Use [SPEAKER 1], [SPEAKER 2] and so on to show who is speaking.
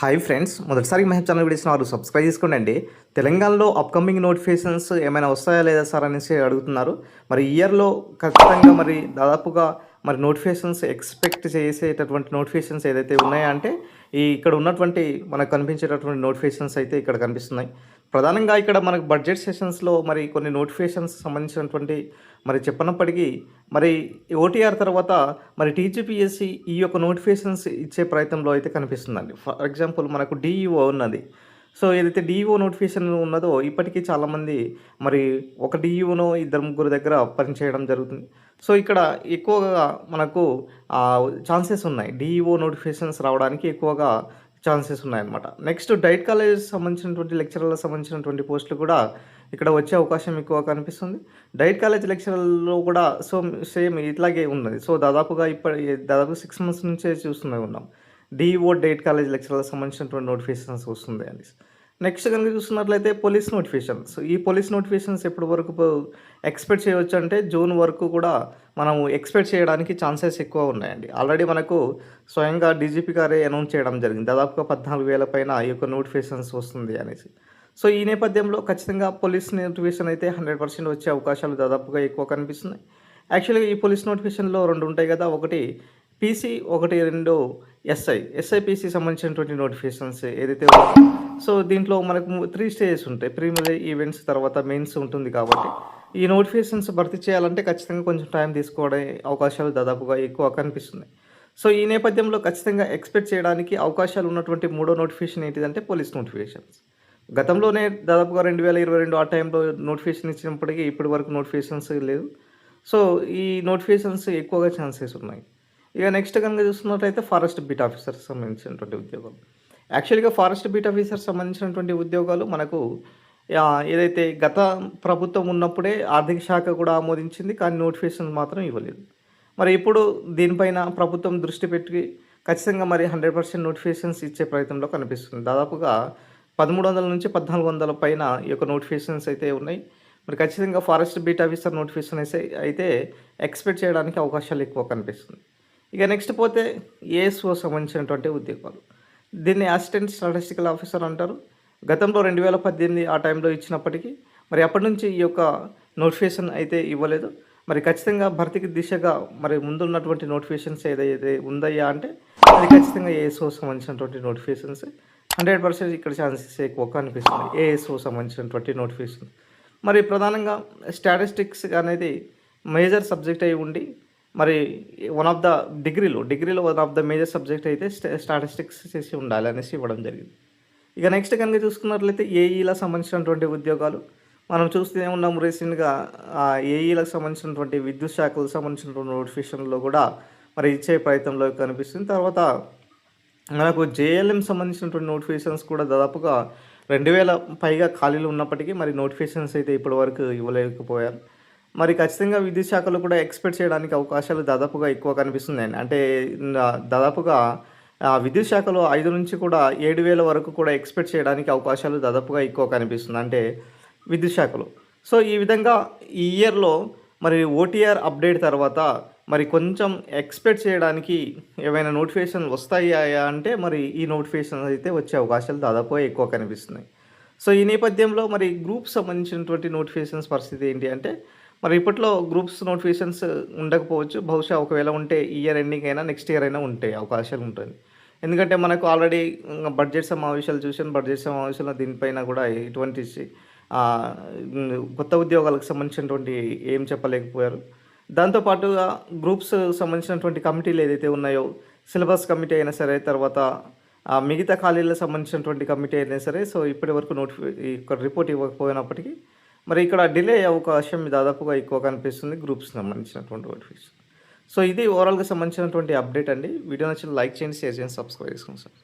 [SPEAKER 1] Hi friends, మొదటిసారి Mahesh channel videos వారు subscribe చేసుకోండి. తెలంగాణలో అప్కమింగ్ నోటిఫికేషన్స్ ఏమైనా వస్తాయా లేదా సార్ అనేసి అడుగుతున్నారు. మరి ఇయర్లో ఖచ్చితంగా మరి దాదాపుగా మరి నోటిఫికేషన్స్ ఎక్స్పెక్ట్ చేసేటటువంటి నోటిఫికేషన్స్ ఏదైతే ఉన్నాయో అంటే ఇక్కడ ఉన్నటువంటి మనకు కనిపించేటటువంటి నోటిఫికేషన్స్ అయితే ఇక్కడ కనిపిస్తున్నాయి. ప్రధానంగా ఇక్కడ మనకు బడ్జెట్ సెషన్స్లో మరి కొన్ని నోటిఫికేషన్స్ సంబంధించినటువంటి మరి చెప్పనప్పటికీ మరి ఓటీఆర్ తర్వాత మరి టీజీపీఎస్సీ ఈ యొక్క నోటిఫికేషన్స్ ఇచ్చే ప్రయత్నంలో అయితే కనిపిస్తుందండి. ఫర్ ఎగ్జాంపుల్ మనకు డిఈఓ ఉన్నది. సో ఏదైతే డిఈఓ నోటిఫికేషన్ ఉన్నదో ఇప్పటికీ చాలామంది మరి ఒక డిఈఓనో ఇద్దరు ముగ్గురు దగ్గర పనిచేయడం జరుగుతుంది. సో ఇక్కడ ఎక్కువగా మనకు ఛాన్సెస్ ఉన్నాయి, డిఈఓ నోటిఫికేషన్స్ రావడానికి ఎక్కువగా ఛాన్సెస్ ఉన్నాయన్నమాట. నెక్స్ట్ డైట్ కాలేజ్ సంబంధించినటువంటి లెక్చరర్లకు సంబంధించినటువంటి పోస్టులు కూడా ఇక్కడ వచ్చే అవకాశం ఎక్కువ కనిపిస్తుంది. డైట్ కాలేజ్ లెక్చరర్లో కూడా సేమ్ ఇట్లాగే ఉన్నది. సో దాదాపుగా దాదాపు 6 months నుంచే చూస్తూనే ఉన్నాం డిఈఓ డైట్ కాలేజ్ లెక్చరర్లకు సంబంధించినటువంటి నోటిఫికేషన్స్ వస్తుంది అని. నెక్స్ట్ కనుక చూస్తున్నట్లయితే పోలీస్ నోటిఫికేషన్స్. ఈ పోలీస్ నోటిఫికేషన్స్ ఎప్పటి వరకు ఎక్స్పెక్ట్ చేయవచ్చు అంటే జూన్ వరకు కూడా మనము ఎక్స్పెక్ట్ చేయడానికి ఛాన్సెస్ ఎక్కువ ఉన్నాయండి. ఆల్రెడీ మనకు స్వయంగా డీజీపీ గారే అనౌన్స్ చేయడం జరిగింది, దాదాపుగా 14,000 పైన ఈ యొక్క నోటిఫికేషన్స్ వస్తుంది అనేసి. సో ఈ నేపథ్యంలో ఖచ్చితంగా పోలీస్ నోటిఫికేషన్ అయితే 100% వచ్చే అవకాశాలు దాదాపుగా ఎక్కువ కనిపిస్తున్నాయి. యాక్చువల్గా ఈ పోలీస్ నోటిఫికేషన్లో 2 ఉంటాయి కదా, ఒకటి పీసీ, ఒకటి 2 ఎస్ఐపీసీ సంబంధించినటువంటి నోటిఫికేషన్స్ ఏదైతే సో దీంట్లో మనకు 3 స్టేజెస్ ఉంటాయి. ప్రిలిమినరీ, ఈవెంట్స్, తర్వాత మెయిన్స్ ఉంటుంది. కాబట్టి ఈ నోటిఫికేషన్స్ భర్తీ చేయాలంటే ఖచ్చితంగా కొంచెం టైం తీసుకోవడం అవకాశాలు దాదాపుగా ఎక్కువ కనిపిస్తున్నాయి. సో ఈ నేపథ్యంలో ఖచ్చితంగా ఎక్స్పెక్ట్ చేయడానికి అవకాశాలు ఉన్నటువంటి 3వ నోటిఫికేషన్ ఏంటిదంటే పోలీస్ నోటిఫికేషన్స్. గతంలోనే దాదాపుగా 2022 ఆ టైంలో నోటిఫికేషన్ ఇచ్చినప్పటికీ ఇప్పటి వరకు నోటిఫికేషన్స్ లేదు. సో ఈ నోటిఫికేషన్స్ ఎక్కువగా ఛాన్సెస్ ఉన్నాయి. ఇక నెక్స్ట్ కనుక చూస్తున్నట్లయితే ఫారెస్ట్ బీట్ ఆఫీసర్స్ సంబంధించినటువంటి ఉద్యోగాలు. యాక్చువల్గా ఫారెస్ట్ బీట్ ఆఫీసర్ సంబంధించినటువంటి ఉద్యోగాలు మనకు ఏదైతే గత ప్రభుత్వం ఉన్నప్పుడే ఆర్థిక శాఖ కూడా ఆమోదించింది, కానీ నోటిఫికేషన్ మాత్రం ఇవ్వలేదు. మరి ఇప్పుడు దీనిపైన ప్రభుత్వం దృష్టి పెట్టి ఖచ్చితంగా మరి 100% నోటిఫికేషన్స్ ఇచ్చే ప్రయత్నంలో కనిపిస్తుంది. దాదాపుగా 1300 నుంచి 1400 పైన ఈ యొక్క నోటిఫికేషన్స్ అయితే ఉన్నాయి. మరి ఖచ్చితంగా ఫారెస్ట్ బీట్ ఆఫీసర్ నోటిఫికేషన్ అయితే ఎక్స్పెక్ట్ చేయడానికి అవకాశాలు ఎక్కువ కనిపిస్తుంది. ఇక నెక్స్ట్ పోతే ఏఎస్ఓ సంబంధించినటువంటి ఉద్యోగాలు. దీన్ని అసిస్టెంట్ స్టాటిస్టికల్ ఆఫీసర్ అంటారు. గతంలో 2018 ఆ టైంలో ఇచ్చినప్పటికీ మరి అప్పటి నుంచి ఈ యొక్క నోటిఫికేషన్ అయితే ఇవ్వలేదు. మరి ఖచ్చితంగా భర్తీకి దిశగా మరి ముందున్నటువంటి నోటిఫికేషన్స్ ఏదైతే ఉందయ్యా అంటే అది ఖచ్చితంగా ఏఎస్ఓ సంబంధించినటువంటి నోటిఫికేషన్స్ 100% ఇక్కడ ఛాన్సెస్ ఎక్కువ కనిపిస్తుంది. ఏఎస్ఓ సంబంధించినటువంటి నోటిఫికేషన్ మరి ప్రధానంగా స్టాటిస్టిక్స్ అనేది మేజర్ సబ్జెక్ట్ అయి ఉండి మరి వన్ ఆఫ్ ద డిగ్రీలో one of the major subject అయితే స్టాటిస్టిక్స్ చేసి ఉండాలి అనేసి ఇవ్వడం జరిగింది. ఇక నెక్స్ట్ కనుక చూసుకున్నట్లయితే ఏఈలకు సంబంధించినటువంటి ఉద్యోగాలు మనం చూస్తూనే ఉన్నాము. రీసెంట్గా ఏఈలకు సంబంధించినటువంటి విద్యుత్ శాఖలకు సంబంధించినటువంటి నోటిఫికేషన్లో కూడా మరి ఇచ్చే ప్రయత్నంలో కనిపిస్తుంది. తర్వాత మనకు జేఎల్ఎం సంబంధించినటువంటి నోటిఫికేషన్స్ కూడా దాదాపుగా 2000 పైగా ఖాళీలు ఉన్నప్పటికీ మరి నోటిఫికేషన్స్ అయితే ఇప్పటి వరకు ఇవ్వలేకపోయారు. మరి ఖచ్చితంగా విద్యుత్ శాఖలో కూడా ఎక్స్పెక్ట్ చేయడానికి అవకాశాలు దాదాపుగా ఎక్కువ కనిపిస్తున్నాయండి. అంటే దాదాపుగా విద్యుత్ శాఖలో 5 నుంచి కూడా 7,000 వరకు కూడా ఎక్స్పెక్ట్ చేయడానికి అవకాశాలు దాదాపుగా ఎక్కువ కనిపిస్తుంది, అంటే విద్యుత్ శాఖలో. సో ఈ విధంగా ఈ ఇయర్లో మరి ఓటీఆర్ అప్డేట్ తర్వాత మరి కొంచెం ఎక్స్పెక్ట్ చేయడానికి ఏవైనా నోటిఫికేషన్ వస్తాయా అంటే మరి ఈ నోటిఫికేషన్ అయితే వచ్చే అవకాశాలు దాదాపుగా ఎక్కువ కనిపిస్తున్నాయి. సో ఈ నేపథ్యంలో మరి గ్రూప్స్ సంబంధించినటువంటి నోటిఫికేషన్స్ పరిస్థితి ఏంటి అంటే మరి ఇప్పట్లో గ్రూప్స్ నోటిఫికేషన్స్ ఉండకపోవచ్చు. బహుశా ఒకవేళ ఉంటే ఇయర్ ఎండింగ్ అయినా నెక్స్ట్ ఇయర్ అయినా ఉంటే అవకాశాలు ఉంటుంది. ఎందుకంటే మనకు ఆల్రెడీ బడ్జెట్ సమావేశాల్లో దీనిపైన కూడా ఎటువంటి కొత్త ఉద్యోగాలకు సంబంధించినటువంటి ఏం చెప్పలేకపోయారు. దాంతోపాటుగా గ్రూప్స్ సంబంధించినటువంటి కమిటీలు ఏదైతే ఉన్నాయో, సిలబస్ కమిటీ అయినా సరే, తర్వాత మిగతా ఖాళీలకు సంబంధించినటువంటి కమిటీ అయినా సరే, సో ఇప్పటి వరకు రిపోర్ట్ ఇవ్వకపోయినప్పటికీ మరి ఇక్కడ డిలే అయ్యే అవకాశం దాదాపుగా ఎక్కువ కనిపిస్తుంది గ్రూప్స్ సంబంధించినటువంటి నోటిఫికేషన్. సో ఇది ఓవరాల్గా సంబంధించినటువంటి అప్డేట్ అండి. వీడియో నచ్చిన లైక్ చేయండి, షేర్ చేయండి, సబ్స్క్రైబ్ చేసుకోండి సార్.